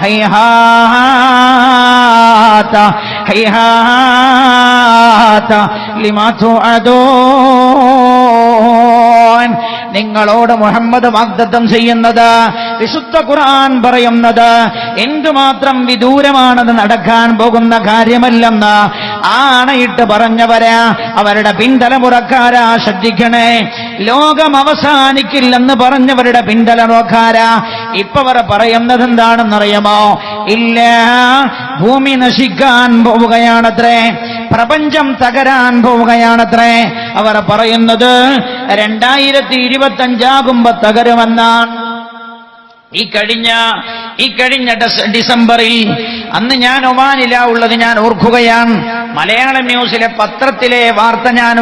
ഹൈഹാത ഹൈഹാത ലിമാ തുഅദൂൻ. നിങ്ങളോട് മുഹമ്മദ് വാഗ്ദത്തം ചെയ്യുന്നത്, വിശുദ്ധ ഖുർആൻ പറയുന്നത് എന്തുമാത്രം വിദൂരമാണത് നടക്കാൻ പോകുന്ന കാര്യമല്ലെന്ന് ആണയിട്ട് പറഞ്ഞവരാ അവരുടെ പിൻതലമുറക്കാരാ. ശ്രദ്ധിക്കണേ, ലോകം അവസാനിക്കില്ലെന്ന് പറഞ്ഞവരുടെ പിൻതലമുറക്കാരാ. ഇപ്പൊ അവർ പറയുന്നത് എന്താണെന്നറിയാമോ? ഇല്ല, ഭൂമി നശിക്കാൻ പോവുകയാണത്രേ, പ്രപഞ്ചം തകരാൻ പോവുകയാണത്രേ. അവർ പറയുന്നത് 2025 തകരുമെന്നാണ്. ഈ കഴിഞ്ഞ ഡിസംബറിൽ, അന്ന് ഞാൻ ഒമാനിലാ ഉള്ളത്, ഞാൻ ഓർക്കുകയാണ്. മലയാളം ന്യൂസിലെ പത്രത്തിലെ വാർത്ത ഞാൻ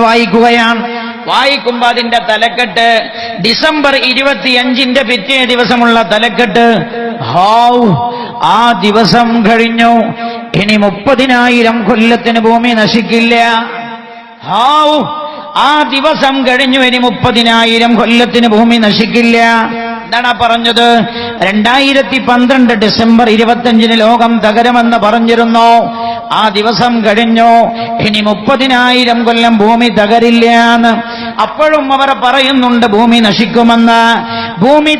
വായിക്കുമ്പോ അതിന്റെ തലക്കെട്ട്, ഡിസംബർ 25 പിറ്റേ ദിവസമുള്ള തലക്കെട്ട്, ഹാവ് ആ ദിവസം കഴിഞ്ഞു, ഇനി 30,000 കൊല്ലത്തിന് ഭൂമി നശിക്കില്ല. ഹാവ് ആ ദിവസം കഴിഞ്ഞു, ഇനി 30,000 കൊല്ലത്തിന് ഭൂമി നശിക്കില്ല. എന്താണ് പറഞ്ഞത്? 2012 ഡിസംബർ 25 ലോകം തകരുമെന്ന് പറഞ്ഞിരുന്നു. ആ ദിവസം കഴിഞ്ഞു, ഇനി 30,000 കൊല്ലം ഭൂമി തകരില്ല എന്ന്. അപ്പോഴും അവർ പറയുന്നുണ്ട് ഭൂമി നശിക്കുമെന്ന്. ഭൂമി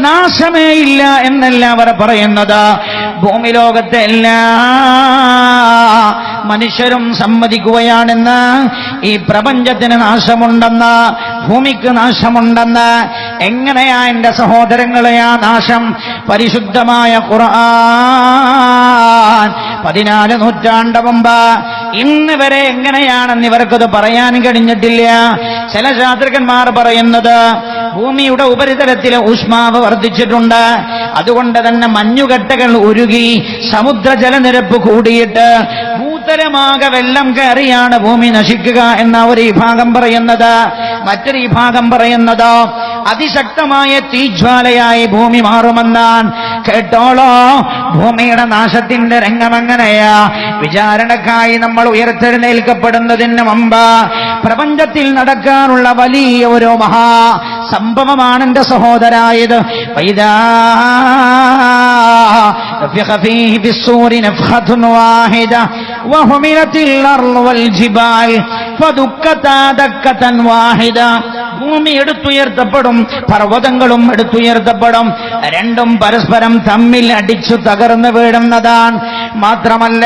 നാശമേ ഇല്ല എന്നല്ല അവർ പറയുന്നത്. ഭൂമി ലോകത്തെ എല്ലാ മനുഷ്യരും സമ്മതിക്കുകയാണെന്ന്, ഈ പ്രപഞ്ചത്തിന് നാശമുണ്ടെന്ന്, ഭൂമിക്ക് നാശമുണ്ടെന്ന്. എങ്ങനെയാ എന്റെ സഹോദരങ്ങളെ ആ നാശം? പരിശുദ്ധമായ ഖുർആൻ 14 നൂറ്റാണ്ട് മുമ്പ് ഇന്ന് വരെ എങ്ങനെയാണെന്ന് ഇവർക്കത് പറയാൻ കഴിഞ്ഞിട്ടില്ല. ചില ശാസ്ത്രജ്ഞന്മാർ പറയുന്നത് ഭൂമിയുടെ ഉപരിതലത്തിലെ ഊഷ്മാവ് വർദ്ധിച്ചിട്ടുണ്ട്, അതുകൊണ്ട് തന്നെ മഞ്ഞുകട്ടകൾ ഉരുകി സമുദ്ര ജലനിരപ്പ് കൂടിയിട്ട് ഭൂതലമാകെ വെള്ളം കയറിയാണ് ഭൂമി നശിക്കുക എന്ന ഒരു വിഭാഗം പറയുന്നത്. മറ്റൊരു വിഭാഗം പറയുന്നത് അതിശക്തമായ തീജ്വാലയായി ഭൂമി മാറുമെന്നാണ്. കേട്ടോളോ, ഭൂമിയുടെ നാശത്തിന്റെ രംഗമെങ്ങനെയാ? വിചാരണക്കായി നമ്മൾ ഉയർത്തെഴുന്നേൽക്കപ്പെടുന്നതിന് മുമ്പ് പ്രപഞ്ചത്തിൽ നടക്കാനുള്ള വലിയ ഒരു മഹാ സംഭവമാണ് എന്റെ സഹോദരായത്. ഭൂമി എടുത്തുയർത്തപ്പെടും, പർവ്വതങ്ങളും എടുത്തുയർത്തപ്പെടും. രണ്ടും പരസ്പരം തമ്മിൽ അടിച്ചു തകർന്നു വീഴുന്നതാണ്. മാത്രമല്ല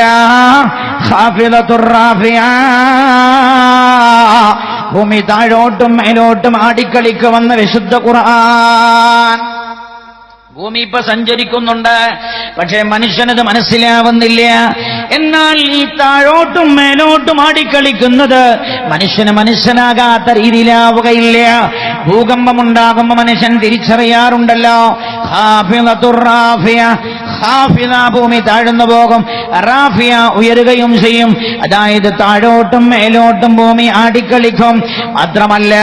ഭൂമി താഴോട്ടും മേലോട്ടും ആടിക്കളിക്കുമെന്ന് വിശുദ്ധ ഖുർആൻ. ഭൂമി ഇപ്പൊ സഞ്ചരിക്കുന്നുണ്ട്, പക്ഷേ മനുഷ്യനത് മനസ്സിലാവുന്നില്ല. എന്നാൽ ഈ താഴോട്ടും മേലോട്ടും ആടിക്കളിക്കുന്നത് മനുഷ്യന് മനസ്സിലാകാത്ത രീതിയിലാവുകയില്ല. ഭൂകമ്പമുണ്ടാകുമ്പോ മനുഷ്യൻ തിരിച്ചറിയാറുണ്ടല്ലോ, ഭൂമി താഴ്ന്നു പോകും, റാഫിയ ഉയരുകയും ചെയ്യും. അതായത് താഴോട്ടും മേലോട്ടും ഭൂമി ആടിക്കളിക്കും. മാത്രമല്ല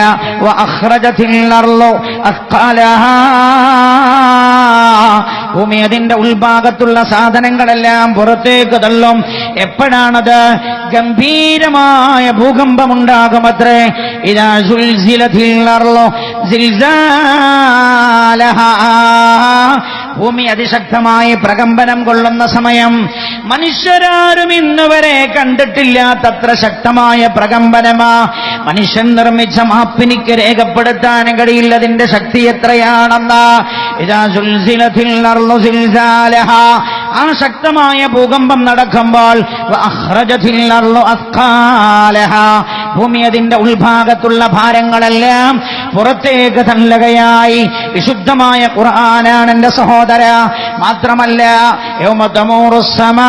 ഭൂമി അതിന്റെ ഉൾഭാഗത്തുള്ള സാധനങ്ങളെല്ലാം പുറത്തേക്ക് തള്ളും. എപ്പോഴാണത്? ഗംഭീരമായ ഭൂകമ്പമുണ്ടാകുമത്രേ. ഇദാ സുൽസിലത്തിൽ അർളു സിൽസാലഹാ, ഭൂമി അതിശക്തമായി പ്രകമ്പനം കൊള്ളുന്ന സമയം. മനുഷ്യരാരും ഇന്നുവരെ കണ്ടിട്ടില്ലാത്തത്ര ശക്തമായ പ്രകമ്പനമാ. മനുഷ്യൻ നിർമ്മിച്ച മാപ്പിനിക്ക് രേഖപ്പെടുത്താൻ കഴിയില്ല അതിന്റെ ശക്തി എത്രയാണെന്ന്. ഇദാ സുൽസിലത്തിൽ അർളു സിൽസാലഹാ, ആ ശക്തമായ ഭൂകമ്പം നടക്കുമ്പോൾ അഖ്റജത്തിൽ അർളു അസ്ഖാലഹാ, ഭൂമി അതിന്റെ ഉൾഭാഗത്തുള്ള ഭാരങ്ങളെല്ലാം പുറത്തേക്ക് തള്ളുകയായി. വിശുദ്ധമായ ഖുർആനാണ് എന്റെ സഹോദര. മാത്രമല്ല യൗമ തമൂറു സ്സമാഉ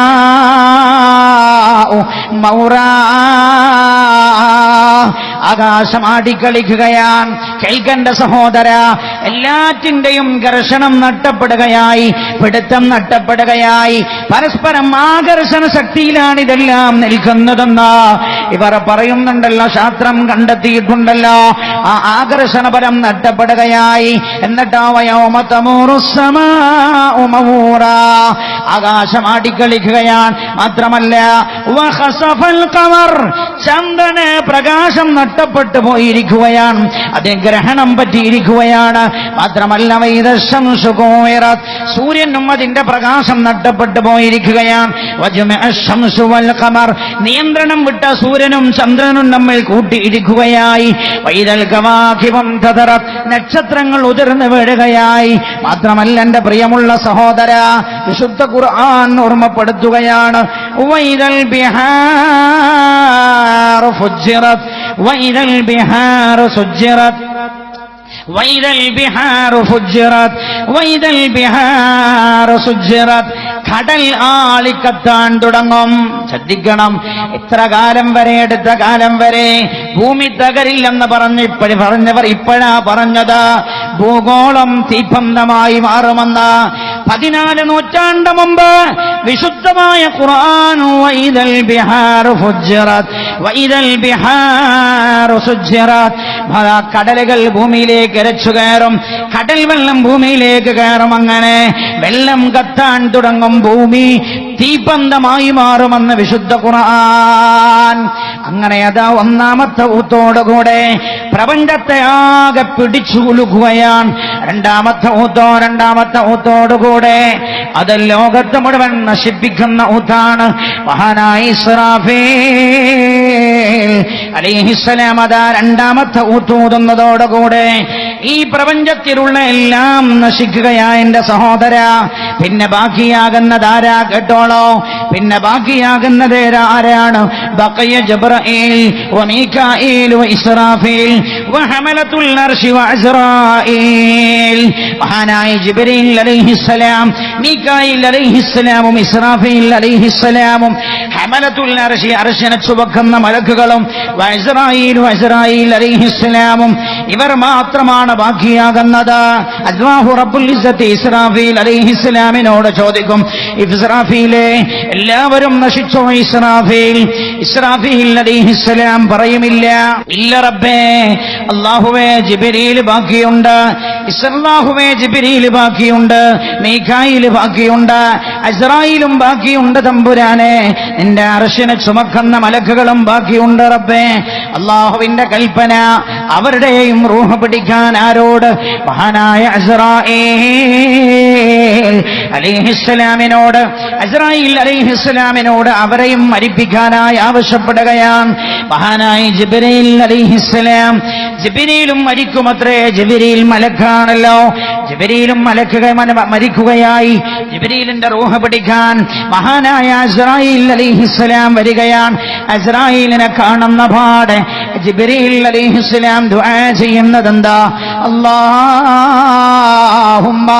മൗറാ, ആകാശം ആടിക്കളിക്കുകയാണ്. കേൾക്കണ്ട സഹോദര, എല്ലാറ്റിന്റെയും ഘർഷണം നഷ്ടപ്പെടുകയായി, പിടുത്തം നഷ്ടപ്പെടുകയായി. പരസ്പരം ആകർഷണ ശക്തിയിലാണ് ഇതെല്ലാം നിൽക്കുന്നതെന്ന് ഇവർ പറയുന്നുണ്ടല്ലോ, ശാസ്ത്രം കണ്ടെത്തിയിട്ടുണ്ടല്ലോ. ആ ആകർഷണപരം നഷ്ടപ്പെടുകയായി. എന്നിട്ടോ യൗമ തമൂറു സ്സമാഉ മൗറാ, ആകാശം ആടിക്കളിക്കുകയാണ്. മാത്രമല്ല വഖസഫൽ ഖമർ, ചന്ദ്രന് പ്രകാശം നഷ്ടപ്പെട്ടു പോയിരിക്കുകയാണ്, അതിന് ഗ്രഹണം പറ്റിയിരിക്കുകയാണ്. മാത്രമല്ല വൈദശംസു കുവിറത്, സൂര്യനും അതിന്റെ പ്രകാശം നഷ്ടപ്പെട്ടു പോയിരിക്കുകയാണ്. വജുമിഅശംസു വൽ ഖമർ, നിയന്ത്രണം വിട്ട സൂര്യനും ചന്ദ്രനും തമ്മിൽ കൂട്ടിയിരിക്കുകയായി. വൈദൽ കവാകിബു ഇൻതദറത്, നക്ഷത്രങ്ങൾ ഉതിർന്നു വീഴുകയായി. മാത്രമല്ല എന്റെ പ്രിയമുള്ള സഹോദര, വിശുദ്ധ ഖുർആൻ ഓർമ്മപ്പെടുത്തുകയാണ്, വൈദൽ ബിഹാറു ഫുജ്ജിറത് വൈദൽ ബിഹാറു സുജ്ജിറത് വൈദൽ ബിഹാറു ഫുജ്ജിറത് വൈദൽ ബിഹാറു സുജ്ജിറത്. കടൽ ആളിക്കത്താൻ തുടങ്ങും. ശ്രദ്ധിക്കണം, എത്ര കാലം വരെ, അടുത്ത കാലം വരെ ഭൂമി തകരില്ലെന്ന് പറഞ്ഞവർ ഇപ്പോഴാ പറഞ്ഞത് ഭൂഗോളം തീപ്പന്തമായി മാറുമെന്ന്. 14 നൂറ്റാണ്ട് മുമ്പ് വിശുദ്ധമായ ഖുർആൻ വൈദൽ ബിഹാറു ഫുജ്ജിറത് വൈദൽ ബിഹാറു സുജ്ജിറത്, കടലുകൾ ഭൂമിയിലേക്ക് ഇരച്ചു കയറും, കടൽ വെള്ളം ഭൂമിയിലേക്ക് കയറും. അങ്ങനെ വെള്ളം കത്താൻ തുടങ്ങും, ഭൂമി തീപന്തമായി മാറുമെന്ന് വിശുദ്ധ ഖുർആൻ. അങ്ങനെ അതാ ഒന്നാമത്തെ ഊത്തോടുകൂടെ പ്രപഞ്ചത്തെ ആകെ പിടിച്ചു കുലുക്കുകയാണ്. രണ്ടാമത്തെ ഊത്തോടുകൂടെ അത് ലോകത്തെ മുഴുവൻ നശിപ്പിക്കുന്ന ഊത്താണ്. മഹാനായ ഇസ്രാഫീൽ അലൈഹിസ്സലാം അതാ രണ്ടാമത്തെ ഊത്തൂതുന്നതോടുകൂടെ ഈ പ്രപഞ്ചത്തിലുള്ള എല്ലാം നശിക്കുകയാ എന്റെ സഹോദര. പിന്നെ ബാക്കിയാകുന്നതാരാ കേട്ടോളോ, പിന്നെ ബാക്കിയാകുന്നത് ആരാണ്? ബഖയ ജിബ്രീൽ വമീകായിൽ വഇസ്രാഫീൽ വഹമലത്തുൽ അർശി വഅസ്റായീൽ. മഹാനായ ജിബ്രീൽ അലൈഹിസ്സലാം, മീകായിൽ അലൈഹിസ്സലാമും ഇസ്രാഫീൽ അലൈഹിസ്സലാമും ഹമലത്തുൽ അർശി, അർശിനെ ചുമക്കുന്ന മലക്കുകളും അസ്റായീൽ അലൈഹിസ്സലാമും ഇവർ മാത്രമാണ് ബാക്കിയാകുന്നത്. അല്ലാഹു റബ്ബുൽ ഇസ്സത്തി ഇസ്രാഫീൽ അലൈഹിസ്സലാമിനോട് ചോദിക്കും, ഇസ്രാഫീലേ എല്ലാവരും നശിച്ചോ? ഇസ്രാഫീൽ അലൈഹിസ്സലാം പറയുമില്ല, ഇല്ല റബ്ബേ, അല്ലാഹുവേ ജിബ്രീൽ ബാക്കിയുണ്ട്, അല്ലാഹുവേ ജിബ്രീൽ ബാക്കിയുണ്ട്, മീകായിൽ ബാക്കിയുണ്ട്, അസ്റായീലും ബാക്കിയുണ്ട് തമ്പുരാനെ, നിന്റെ അർശിനെ ചുമക്കുന്ന മലക്കുകളും ബാക്കിയുണ്ട് റബ്ബേ. അല്ലാഹുവിന്റെ കൽപ്പന, അവരുടെയും റൂഹ് പിടിക്കാൻ ആരോട്? മഹാനായ അസ്റായീൽ അലൈഹിസ്സലാമിനോട്, അസ്റായീൽ അലൈഹിസ്സലാമിനോട് അവരെയും മരിപ്പിക്കാനായി ആവശ്യപ്പെടുകയാണ്. മഹാനായ ജിബ്രീൽ അലൈഹിസ്സലാം, ജിബ്രീലും മരിക്കുമത്രേ. ജിബ്രീൽ മലക്കാണല്ലോ, ജിബ്രീലും മരിക്കുകയായി. ജിബ്രീലിന്റെ റൂഹ് പിടിക്കാൻ മഹാനായ അസ്റായീൽ അലൈഹിസ്സലാം വരികയാണ്. അസ്റായീലിനെ കാണുന്ന പാടെ ജിബ്രീൽ അലൈഹിസ്സലാം ദുആ ചെയ്യുന്നതെന്താ? അല്ലാഹുമ്മ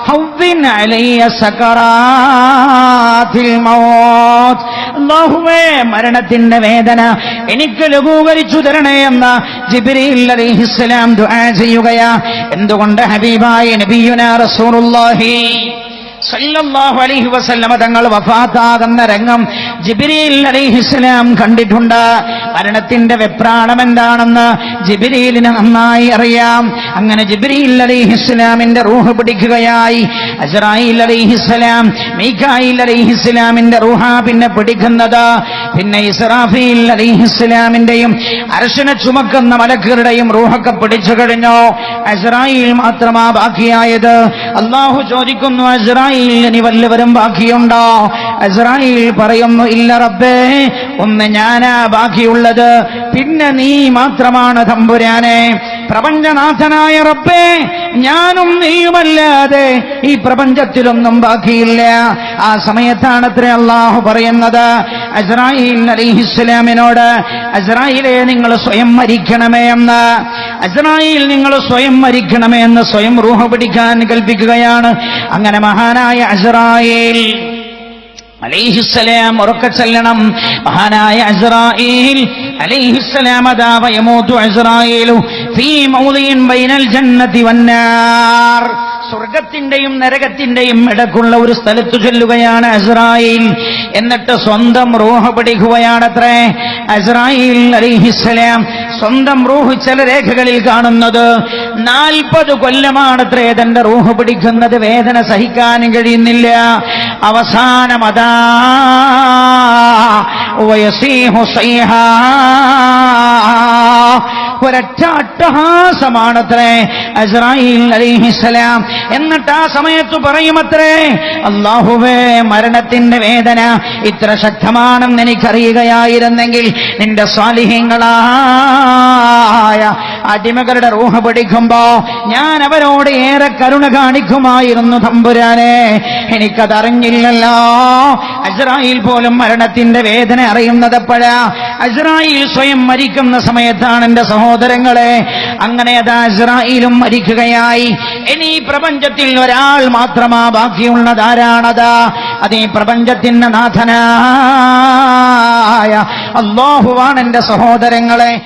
ഹവ്വിൻ അലയ്യ സകറാത്തിൽ മൗത്ത്, അല്ലാഹുവേ മരണത്തിന്റെ വേദന എനിക്ക് ലഘൂകരിച്ചു തരണേ എന്ന ജിബ്രീൽ അലൈഹിസ്സലാം ദുആ ചെയ്യുകയാ. എന്തുകൊണ്ട്? ഹബീബായ നബിയുനാ റസൂലുള്ളാഹി സല്ലല്ലാഹു അലൈഹി വസല്ലമ തങ്ങൾ വഫാത്താകുന്ന രംഗം ജിബ്രീൽ അലൈഹിസ്സലാം കണ്ടിട്ടുണ്ട്. മരണത്തിന്റെ വെപ്രാളം എന്താണെന്ന് ജിബ്രീലിന് നന്നായി അറിയാം. അങ്ങനെ ജിബ്രീൽ അലൈഹിസ്സലാമിന്റെ റൂഹ് പിടിക്കുകയായി. അസ്റായീൽ അലൈഹിസ്സലാം, മീകായിൽ അലൈഹിസ്സലാമിന്റെ റൂഹാ പിന്നെ പിടിക്കുന്നത്. പിന്നെ ഇസ്രാഫീൽ അലൈഹിസ്സലാമിന്റെയും അർശിനെ ചുമക്കുന്ന മലക്കുകളുടെയും റൂഹൊക്കെ പിടിച്ചു കഴിഞ്ഞു. അസ്റായീൽ മാത്രമാ ബാക്കിയായത്. അല്ലാഹു ചോദിക്കുന്നു, അസ്റായീൽ ഇനി വല്ലവരും ബാക്കിയുണ്ടോ? അസ്റായീൽ പറയുന്നു, ഇല്ല റബ്ബേ, ഒന്ന് ഞാനാ ബാക്കിയുള്ളത്, പിന്നെ നീ മാത്രമാണ് തമ്പുരാനെ. പ്രപഞ്ചനാഥനായ റബ്ബേ, ഞാനും നീയുമല്ലാതെ ഈ പ്രപഞ്ചത്തിലൊന്നും ബാക്കിയില്ല. ആ സമയത്താണത്രേ അല്ലാഹു പറയുന്നത് അസ്റായീൽ അലൈഹിസ്സലാമിനോട്, അസ്റായീലേ നിങ്ങൾ സ്വയം മരിക്കണമേ എന്ന്. അസ്റായീൽ നിങ്ങൾ സ്വയം മരിക്കണമേ എന്ന് സ്വയം റൂഹ് പിടിക്കാൻ കൽപ്പിക്കുകയാണ്. അങ്ങനെ മഹാനായ അസ്റായീൽ അലൈഹിസ്സലാം ഉറക്കെ ചൊല്ലണം. മഹാനായ അസ്റായീൽ അലൈഹിസ്സലാം അദാ വയമൂതു അസ്റായീലു ഫീ മൗദിൻ ബൈനൽ ജന്നതി വന്നാർ, സ്വർഗത്തിന്റെയും നരകത്തിന്റെയും ഇടക്കുള്ള ഒരു സ്ഥലത്തു ചെല്ലുകയാണ് അസ്റായീൽ. എന്നിട്ട് സ്വന്തം റൂഹ് പിടിക്കുകയാണത്രേ അസ്റായീൽ അലൈഹിസ്സലാം. സ്വന്തം റൂഹ് ചില രേഖകളിൽ കാണുന്നത് 40 കൊല്ലമാണത്രേ തന്റെ റൂഹ് പിടിക്കുന്നത്. വേദന സഹിക്കാൻ കഴിയുന്നില്ല. അവസാനം അതാ വയസീഹു സൈഹാ, ഒരൊറ്റ അട്ടഹാസമാണത്രേ അസ്രായീൽ അലൈഹിസ്സലാം. എന്നിട്ട് ആ സമയത്ത് പറയുമത്രേ, അല്ലാഹുവേ, മരണത്തിന്റെ വേദന ഇത്ര ശക്തമാണെന്ന് എനിക്കറിയുകയായിരുന്നെങ്കിൽ നിന്റെ സ്വാലിഹീങ്ങളായ അടിമകളുടെ റൂഹ് പിടിക്കുമ്പോ ഞാൻ അവരോട് ഏറെ കരുണ കാണിക്കുമായിരുന്നു തമ്പുരാനെ. എനിക്കതറിഞ്ഞില്ലല്ലോ. അസ്രായീൽ പോലും മരണത്തിന്റെ വേദന അറിയുന്നത് എപ്പോഴാ? അസ്രായീൽ സ്വയം മരിക്കുന്ന സമയത്താണ് എന്റെ സഹോദരങ്ങളെ. അങ്ങനെ അതാ അസ്രായീലും മരിക്കുകയായി. ഇനി ഈ പ്രപഞ്ചത്തിൽ ഒരാൾ മാത്രമാ ബാക്കിയുള്ളത്. ആരാണതാ? അത് ഈ പ്രപഞ്ചത്തിന്റെ നാഥനായ അല്ലാഹുവാണ് എന്റെ സഹോദരങ്ങളെ.